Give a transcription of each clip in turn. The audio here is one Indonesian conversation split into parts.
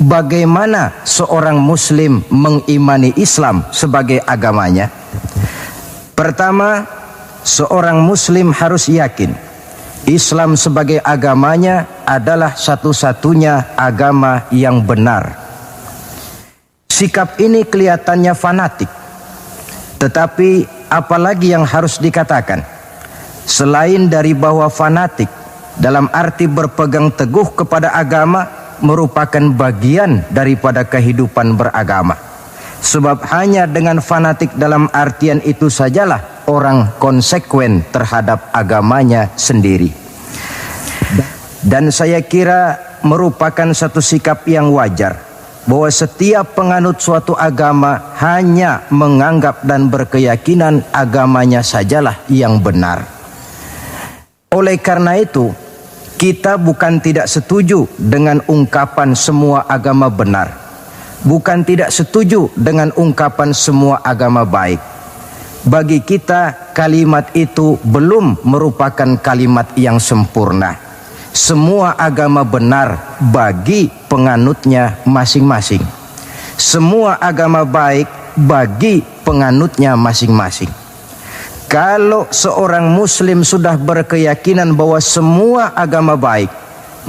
bagaimana seorang muslim mengimani Islam sebagai agamanya? Pertama, seorang muslim harus yakin Islam sebagai agamanya adalah satu-satunya agama yang benar. Sikap ini kelihatannya fanatik, tetapi apalagi yang harus dikatakan selain dari bahwa fanatik dalam arti berpegang teguh kepada agama merupakan bagian daripada kehidupan beragama. Sebab hanya dengan fanatik dalam artian itu sajalah orang konsekuen terhadap agamanya sendiri. Dan saya kira merupakan satu sikap yang wajar bahwa setiap penganut suatu agama hanya menganggap dan berkeyakinan agamanya sajalah yang benar. Oleh karena itu, kita bukan tidak setuju dengan ungkapan semua agama benar, bukan tidak setuju dengan ungkapan semua agama baik. Bagi kita kalimat itu belum merupakan kalimat yang sempurna. Semua agama benar bagi penganutnya masing-masing. Semua agama baik bagi penganutnya masing-masing. Kalau seorang muslim sudah berkeyakinan bahwa semua agama baik,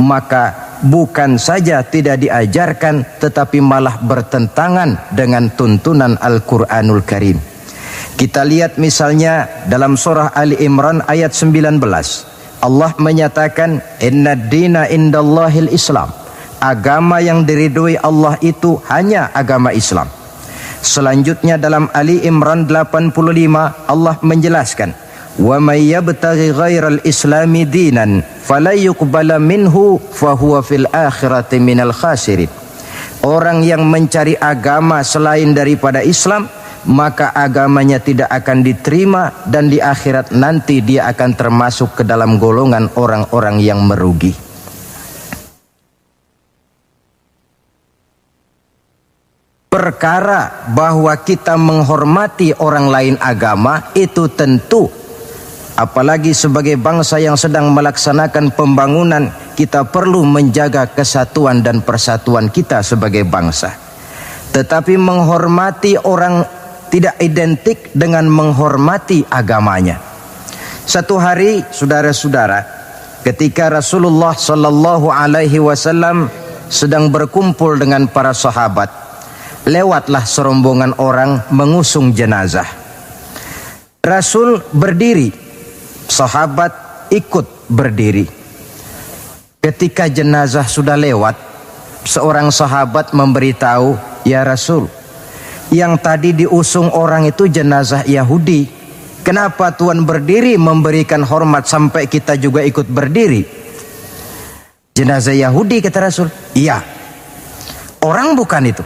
maka bukan saja tidak diajarkan tetapi malah bertentangan dengan tuntunan Al-Quranul Karim. Kita lihat misalnya dalam surah Ali Imran ayat 19. Allah menyatakan inna dina indallahil Islam. Agama yang diridhoi Allah itu hanya agama Islam. Selanjutnya dalam Ali Imran 85 Allah menjelaskan wa may yabtaghi ghairal islami dinan fala yuqbala minhu fahuwa fil akhirati minal khasirin. Orang yang mencari agama selain daripada Islam, maka agamanya tidak akan diterima dan di akhirat nanti dia akan termasuk ke dalam golongan orang-orang yang merugi. Perkara bahwa kita menghormati orang lain agama itu tentu, apalagi sebagai bangsa yang sedang melaksanakan pembangunan, kita perlu menjaga kesatuan dan persatuan kita sebagai bangsa. Tetapi menghormati orang tidak identik dengan menghormati agamanya. Satu hari, saudara-saudara, ketika Rasulullah sallallahu alaihi wasallam sedang berkumpul dengan para sahabat, lewatlah serombongan orang mengusung jenazah. Rasul berdiri, sahabat ikut berdiri. Ketika jenazah sudah lewat, seorang sahabat memberitahu, "Ya Rasul, yang tadi diusung orang itu jenazah Yahudi. Kenapa Tuhan berdiri memberikan hormat sampai kita juga ikut berdiri?" Jenazah Yahudi, kata Rasul. Iya. Orang bukan itu.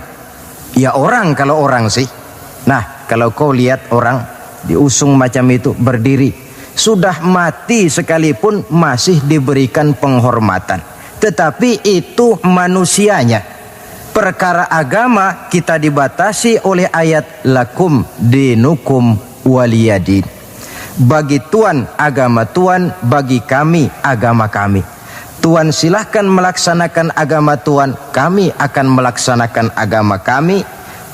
Ya orang kalau orang sih. Nah, kalau kau lihat orang diusung macam itu berdiri, sudah mati sekalipun masih diberikan penghormatan. Tetapi itu manusianya. Perkara agama kita dibatasi oleh ayat lakum dinukum waliyadin. Bagi Tuhan agama Tuhan, bagi kami agama kami. Tuhan silahkan melaksanakan agama Tuhan, kami akan melaksanakan agama kami.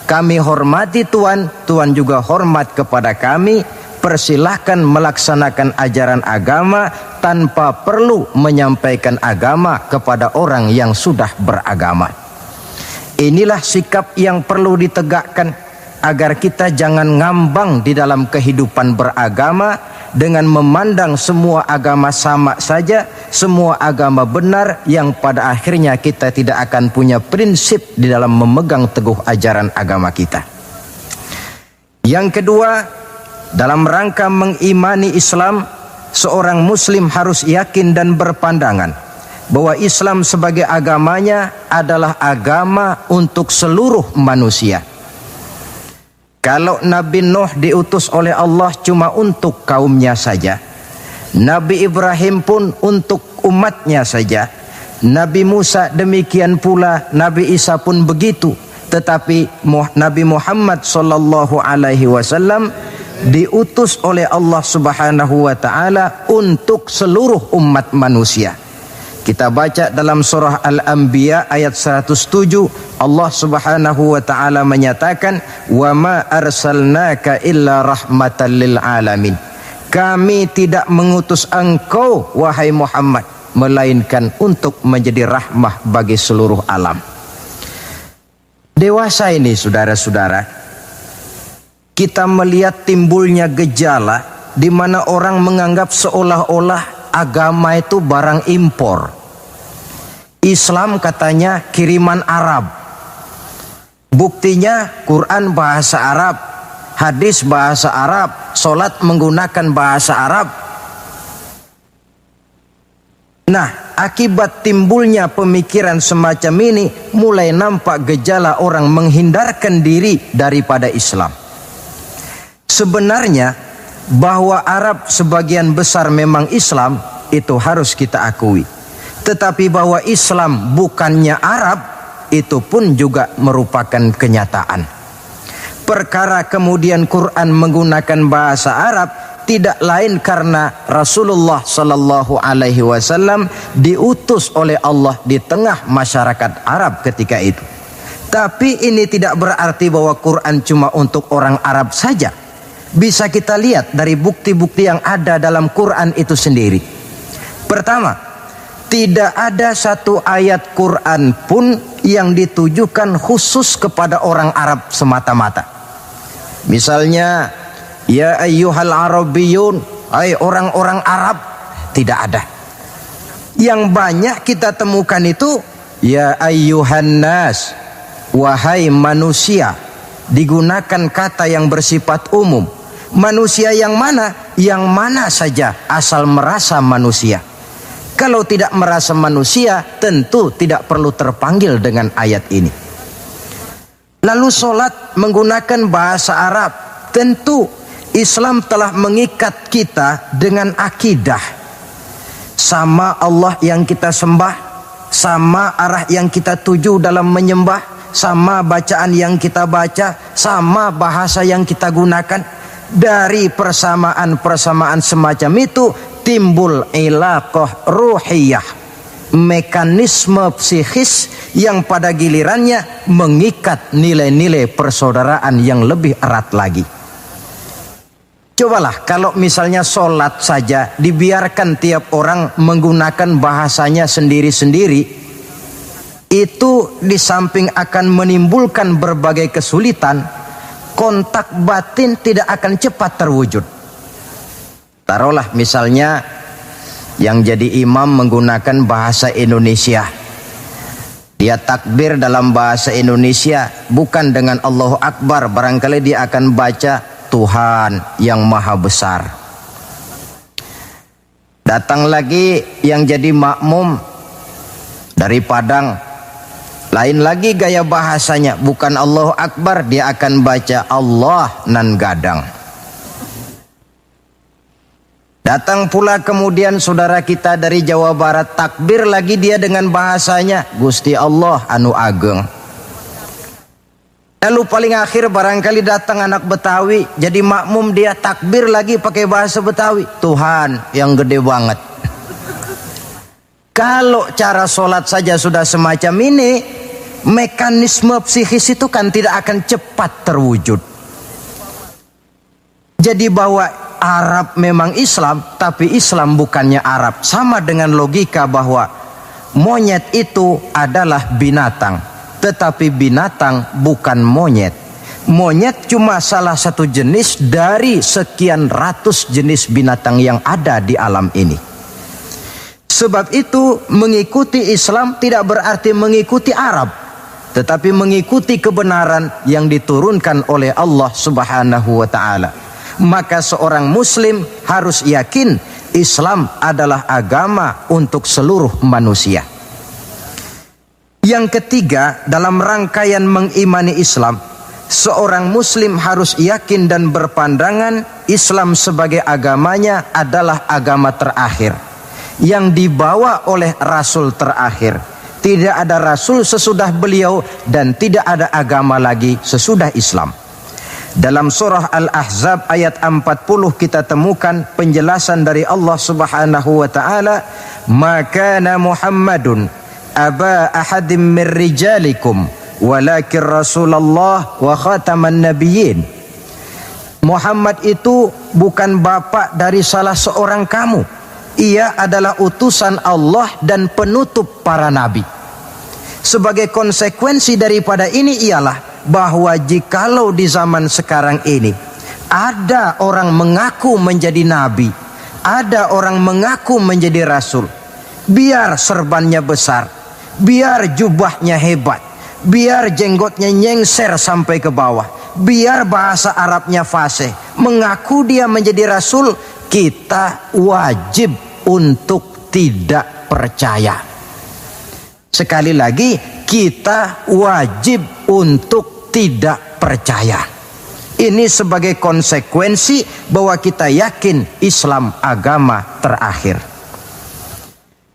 Kami hormati Tuhan, Tuhan juga hormat kepada kami. Persilahkan melaksanakan ajaran agama tanpa perlu menyampaikan agama kepada orang yang sudah beragama. Inilah sikap yang perlu ditegakkan agar kita jangan ngambang di dalam kehidupan beragama dengan memandang semua agama sama saja, semua agama benar, yang pada akhirnya kita tidak akan punya prinsip di dalam memegang teguh ajaran agama kita. Yang kedua, dalam rangka mengimani Islam, seorang muslim harus yakin dan berpandangan bahwa Islam sebagai agamanya adalah agama untuk seluruh manusia. Kalau Nabi Nuh diutus oleh Allah cuma untuk kaumnya saja, Nabi Ibrahim pun untuk umatnya saja, Nabi Musa demikian pula, Nabi Isa pun begitu. Tetapi Nabi Muhammad sallallahu alaihi wasallam diutus oleh Allah Subhanahu wa taala untuk seluruh umat manusia. Kita baca dalam surah Al-Anbiya ayat 107, Allah Subhanahu wa taala menyatakan, "Wa ma arsalnaka illa rahmatan lil alamin." Kami tidak mengutus engkau wahai Muhammad melainkan untuk menjadi rahmah bagi seluruh alam. Dewasa ini saudara-saudara, kita melihat timbulnya gejala di mana orang menganggap seolah-olah agama itu barang impor. Islam katanya kiriman Arab. Buktinya Quran bahasa Arab, hadis bahasa Arab, sholat menggunakan bahasa Arab. Nah, akibat timbulnya pemikiran semacam ini, mulai nampak gejala orang menghindarkan diri daripada Islam. Sebenarnya bahwa Arab sebagian besar memang Islam, itu harus kita akui. Tetapi bahwa Islam bukannya Arab, itu pun juga merupakan kenyataan. Perkara kemudian Quran menggunakan bahasa Arab tidak lain karena Rasulullah Sallallahu Alaihi Wasallam diutus oleh Allah di tengah masyarakat Arab ketika itu. Tapi ini tidak berarti bahwa Quran cuma untuk orang Arab saja. Bisa kita lihat dari bukti-bukti yang ada dalam Quran itu sendiri. Pertama, tidak ada satu ayat Quran pun yang ditujukan khusus kepada orang Arab semata-mata. Misalnya, ya ayyuhal arabiyyun, hai orang-orang Arab, tidak ada. Yang banyak kita temukan itu, ya ayyuhan nas, wahai manusia. Digunakan kata yang bersifat umum. Manusia yang mana? Yang mana saja asal merasa manusia. Kalau tidak merasa manusia, tentu tidak perlu terpanggil dengan ayat ini. Lalu sholat menggunakan bahasa Arab. Tentu Islam telah mengikat kita dengan akidah. Sama Allah yang kita sembah, sama arah yang kita tuju dalam menyembah, sama bacaan yang kita baca, sama bahasa yang kita gunakan. Dari persamaan-persamaan semacam itu timbul ilaqah ruhiyah, mekanisme psikis yang pada gilirannya mengikat nilai-nilai persaudaraan yang lebih erat lagi. Cobalah kalau misalnya sholat saja dibiarkan tiap orang menggunakan bahasanya sendiri-sendiri, itu di samping akan menimbulkan berbagai kesulitan, kontak batin tidak akan cepat terwujud. Taruhlah misalnya yang jadi imam menggunakan bahasa Indonesia. Dia takbir dalam bahasa Indonesia, bukan dengan Allahu Akbar. Barangkali dia akan baca Tuhan yang Maha Besar. Datang lagi yang jadi makmum dari Padang, lain lagi gaya bahasanya, bukan Allahu Akbar, dia akan baca Allah nan gadang. Datang pula kemudian saudara kita dari Jawa Barat, takbir lagi dia dengan bahasanya Gusti Allah anu ageng. Lalu paling akhir barangkali datang anak Betawi, jadi makmum dia takbir lagi pakai bahasa Betawi, Tuhan yang gede banget. Kalau cara sholat saja sudah semacam ini, mekanisme psikis itu kan tidak akan cepat terwujud. Jadi bahwa Arab memang Islam, tapi Islam bukannya Arab. Sama dengan logika bahwa monyet itu adalah binatang, tetapi binatang bukan monyet. Monyet cuma salah satu jenis dari sekian ratus jenis binatang yang ada di alam ini. Sebab itu mengikuti Islam tidak berarti mengikuti Arab, tetapi mengikuti kebenaran yang diturunkan oleh Allah Subhanahu wa ta'ala. Maka seorang muslim harus yakin Islam adalah agama untuk seluruh manusia. Yang ketiga, dalam rangkaian mengimani Islam, seorang muslim harus yakin dan berpandangan Islam sebagai agamanya adalah agama terakhir yang dibawa oleh Rasul terakhir. Tidak ada Rasul sesudah beliau dan tidak ada agama lagi sesudah Islam. Dalam surah Al-Ahzab ayat 40 kita temukan penjelasan dari Allah Subhanahu wa taala, "Ma kana Muhammadun aba ahadim min rijalikum walakin Rasulullah wa khataman nabiyyin." Muhammad itu bukan bapak dari salah seorang kamu. Ia adalah utusan Allah dan penutup para nabi. Sebagai konsekuensi daripada ini ialah bahwa jikalau di zaman sekarang ini ada orang mengaku menjadi nabi, ada orang mengaku menjadi rasul, biar serbannya besar, biar jubahnya hebat, biar jenggotnya nyengser sampai ke bawah, biar bahasa Arabnya fasih, mengaku dia menjadi rasul, kita wajib untuk tidak percaya. Sekali lagi, kita wajib untuk tidak percaya. Ini sebagai konsekuensi bahwa kita yakin Islam agama terakhir.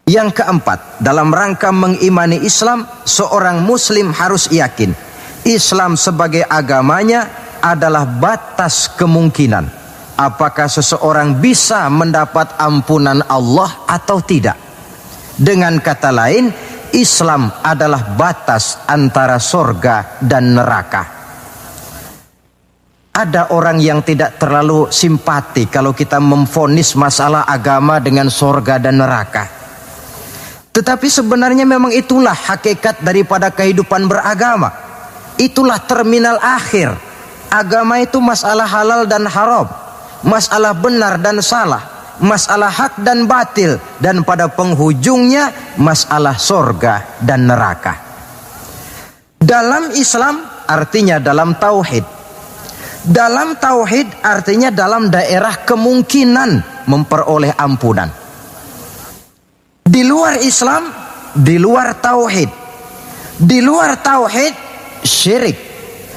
Yang keempat, dalam rangka mengimani Islam, seorang muslim harus yakin Islam sebagai agamanya adalah batas kemungkinan. Apakah seseorang bisa mendapat ampunan Allah atau tidak? Dengan kata lain, Islam adalah batas antara sorga dan neraka. Ada orang yang tidak terlalu simpati kalau kita memvonis masalah agama dengan sorga dan neraka. Tetapi sebenarnya memang itulah hakikat daripada kehidupan beragama. Itulah terminal akhir. Agama itu masalah halal dan haram, masalah benar dan salah, masalah hak dan batil, dan pada penghujungnya masalah sorga dan neraka. Dalam Islam artinya dalam tauhid. Dalam tauhid artinya dalam daerah kemungkinan memperoleh ampunan. Di luar Islam, di luar tauhid. Di luar tauhid, syirik.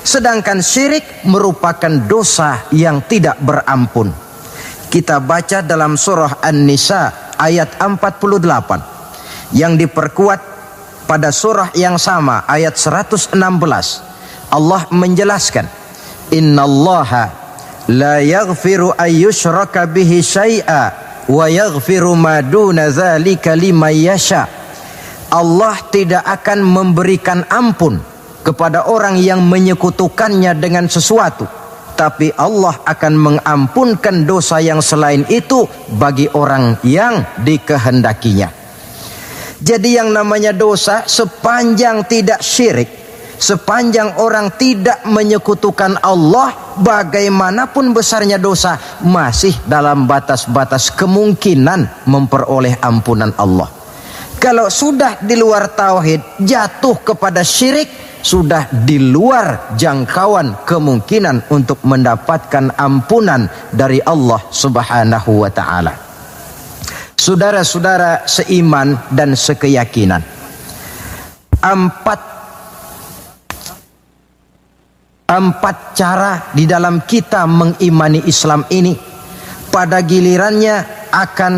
Sedangkan syirik merupakan dosa yang tidak berampun. Kita baca dalam surah An-Nisa ayat 48 yang diperkuat pada surah yang sama ayat 116. Allah menjelaskan, "Innallaha la yaghfiru ayyushraka bihi syai'a wa yaghfiru ma duna dzalika liman yasha." Allah tidak akan memberikan ampun kepada orang yang menyekutukannya dengan sesuatu, tapi Allah akan mengampunkan dosa yang selain itu bagi orang yang dikehendakinya. Jadi yang namanya dosa, sepanjang tidak syirik, sepanjang orang tidak menyekutukan Allah, bagaimanapun besarnya dosa, masih dalam batas-batas kemungkinan memperoleh ampunan Allah. Kalau sudah di luar tauhid, jatuh kepada syirik, sudah di luar jangkauan kemungkinan untuk mendapatkan ampunan dari Allah Subhanahu wa ta'ala. Saudara-saudara seiman dan sekeyakinan, empat cara di dalam kita mengimani Islam ini pada gilirannya akan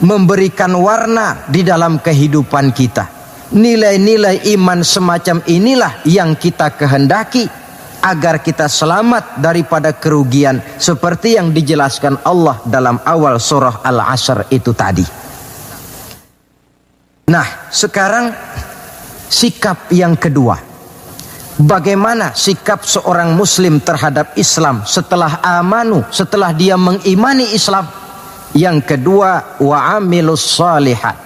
memberikan warna di dalam kehidupan kita. Nilai-nilai iman semacam inilah yang kita kehendaki agar kita selamat daripada kerugian seperti yang dijelaskan Allah dalam awal surah Al-Asr itu tadi. Nah, sekarang sikap yang kedua. Bagaimana sikap seorang muslim terhadap Islam setelah amanu, setelah dia mengimani Islam? Yang kedua, wa'amilus shalihat.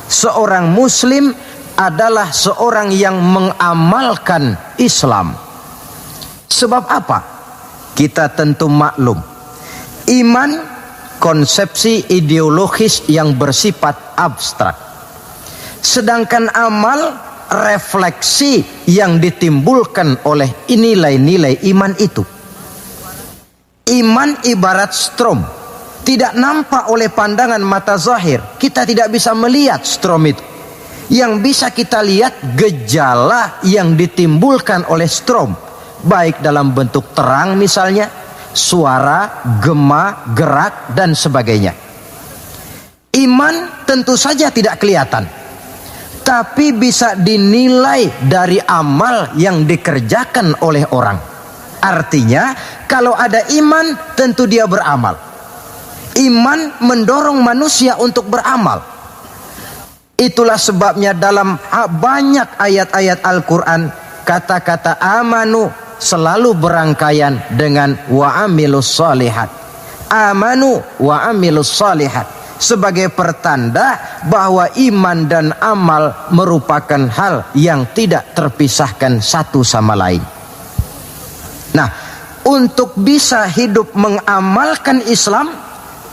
Seorang muslim adalah seorang yang mengamalkan Islam. Sebab apa? Kita tentu maklum, iman konsepsi ideologis yang bersifat abstrak, sedangkan amal refleksi yang ditimbulkan oleh nilai-nilai iman itu. Iman ibarat strom, tidak nampak oleh pandangan mata zahir. Kita tidak bisa melihat strom itu. Yang bisa kita lihat gejala yang ditimbulkan oleh strom, baik dalam bentuk terang misalnya, suara, gema, gerak, dan sebagainya. Iman tentu saja tidak kelihatan, tapi bisa dinilai dari amal yang dikerjakan oleh orang. Artinya kalau ada iman tentu dia beramal. Iman mendorong manusia untuk beramal. Itulah sebabnya dalam banyak ayat-ayat Al-Quran kata-kata amanu selalu berangkaian dengan wa amilus shalihat. Amanu wa amilus shalihat sebagai pertanda bahwa iman dan amal merupakan hal yang tidak terpisahkan satu sama lain. Nah, untuk bisa hidup mengamalkan Islam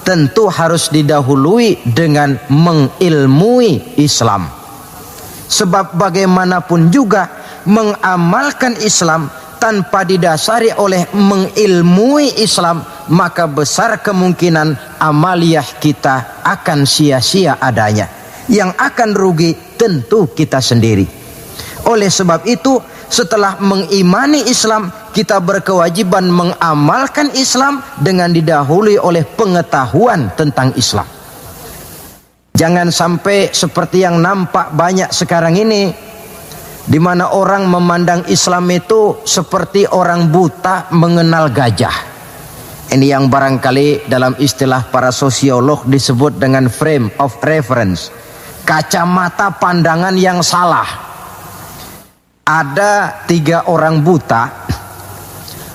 tentu harus didahului dengan mengilmui Islam. Sebab bagaimanapun juga mengamalkan Islam tanpa didasari oleh mengilmui Islam, maka besar kemungkinan amaliyah kita akan sia-sia adanya. Yang akan rugi tentu kita sendiri. Oleh sebab itu, setelah mengimani Islam, kita berkewajiban mengamalkan Islam dengan didahului oleh pengetahuan tentang Islam. Jangan sampai seperti yang nampak banyak sekarang ini, di mana orang memandang Islam itu seperti orang buta mengenal gajah. Ini yang barangkali dalam istilah para sosiolog disebut dengan frame of reference, kacamata pandangan yang salah. Ada 3 orang buta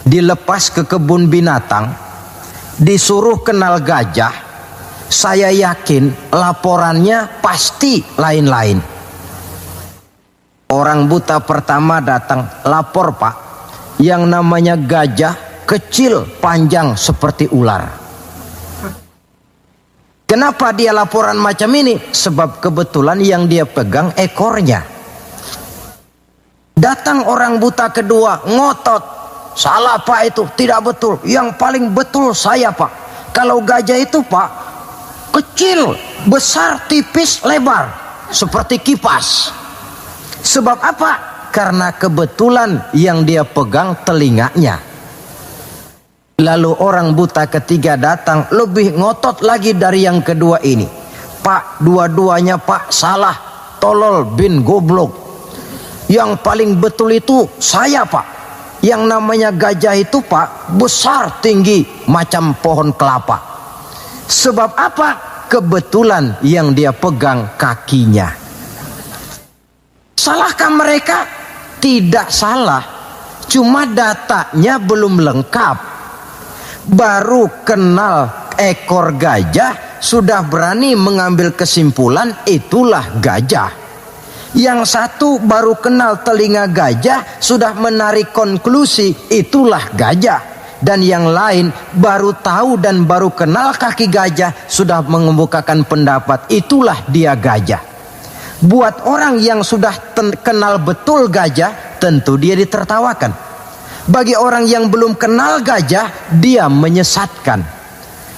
dilepas ke kebun binatang, disuruh kenal gajah. Saya yakin laporannya pasti lain-lain. Orang buta pertama datang, lapor Pak, yang namanya gajah kecil panjang seperti ular. Kenapa dia laporan macam ini? Sebab kebetulan yang dia pegang ekornya. Datang orang buta kedua, ngotot, salah Pak, itu tidak betul. Yang paling betul saya Pak. Kalau gajah itu Pak, kecil, besar, tipis, lebar, seperti kipas. Sebab apa? Karena kebetulan yang dia pegang telinganya. Lalu orang buta ketiga datang, lebih ngotot lagi dari yang kedua ini. Pak, dua-duanya Pak salah, tolol bin goblok. Yang paling betul itu saya Pak. Yang namanya gajah itu Pak, besar tinggi macam pohon kelapa. Sebab apa? Kebetulan yang dia pegang kakinya. Salahkah mereka? Tidak salah. Cuma datanya belum lengkap. Baru kenal ekor gajah sudah berani mengambil kesimpulan itulah gajah. Yang satu baru kenal telinga gajah sudah menarik konklusi itulah gajah. Dan yang lain baru tahu dan baru kenal kaki gajah sudah mengemukakan pendapat itulah dia gajah. Buat orang yang sudah kenal betul gajah, tentu dia ditertawakan. Bagi orang yang belum kenal gajah, dia menyesatkan.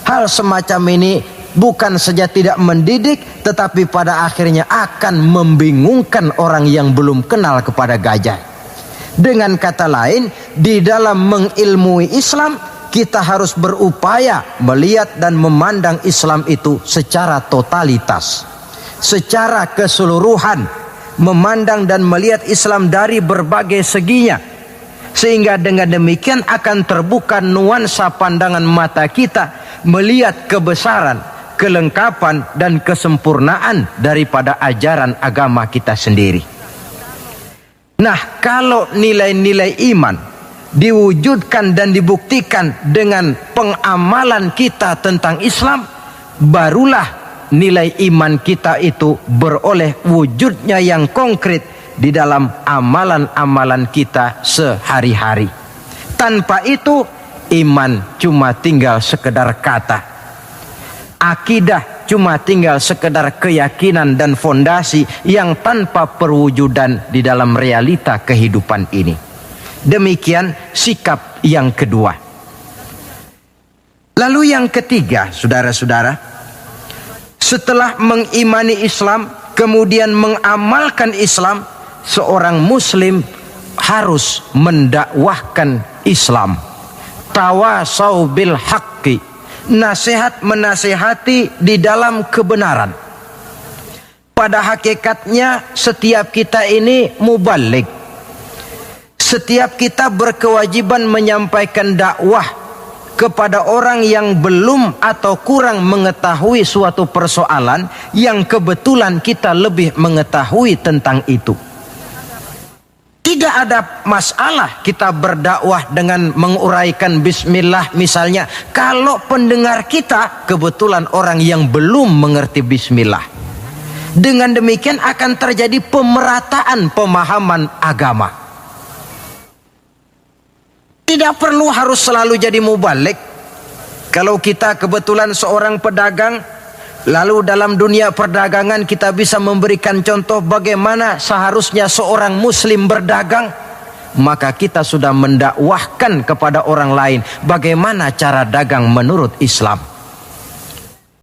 Hal semacam ini bukan saja tidak mendidik, tetapi pada akhirnya akan membingungkan orang yang belum kenal kepada gajah. Dengan kata lain, di dalam mengilmui Islam, kita harus berupaya melihat dan memandang Islam itu secara totalitas, secara keseluruhan, memandang dan melihat Islam dari berbagai seginya, sehingga dengan demikian akan terbuka nuansa pandangan mata kita melihat kebesaran, kelengkapan dan kesempurnaan daripada ajaran agama kita sendiri. Nah, kalau nilai-nilai iman diwujudkan dan dibuktikan dengan pengamalan kita tentang Islam, barulah nilai iman kita itu beroleh wujudnya yang konkret di dalam amalan-amalan kita sehari-hari. Tanpa itu, iman cuma tinggal sekedar kata. Akidah cuma tinggal sekedar keyakinan dan fondasi yang tanpa perwujudan di dalam realita kehidupan ini. Demikian sikap yang kedua. Lalu yang ketiga, saudara-saudara, setelah mengimani Islam, kemudian mengamalkan Islam, seorang muslim harus mendakwahkan Islam. Tawasau bil haqqi, nasihat menasihati di dalam kebenaran. Pada hakikatnya setiap kita ini mubaligh. Setiap kita berkewajiban menyampaikan dakwah kepada orang yang belum atau kurang mengetahui suatu persoalan yang kebetulan kita lebih mengetahui tentang itu. Tidak ada masalah kita berdakwah dengan menguraikan bismillah misalnya, kalau pendengar kita kebetulan orang yang belum mengerti bismillah. Dengan demikian akan terjadi pemerataan pemahaman agama. Tidak perlu harus selalu jadi mubalik. Kalau kita kebetulan seorang pedagang, lalu dalam dunia perdagangan kita bisa memberikan contoh bagaimana seharusnya seorang muslim berdagang, maka kita sudah mendakwahkan kepada orang lain bagaimana cara dagang menurut Islam.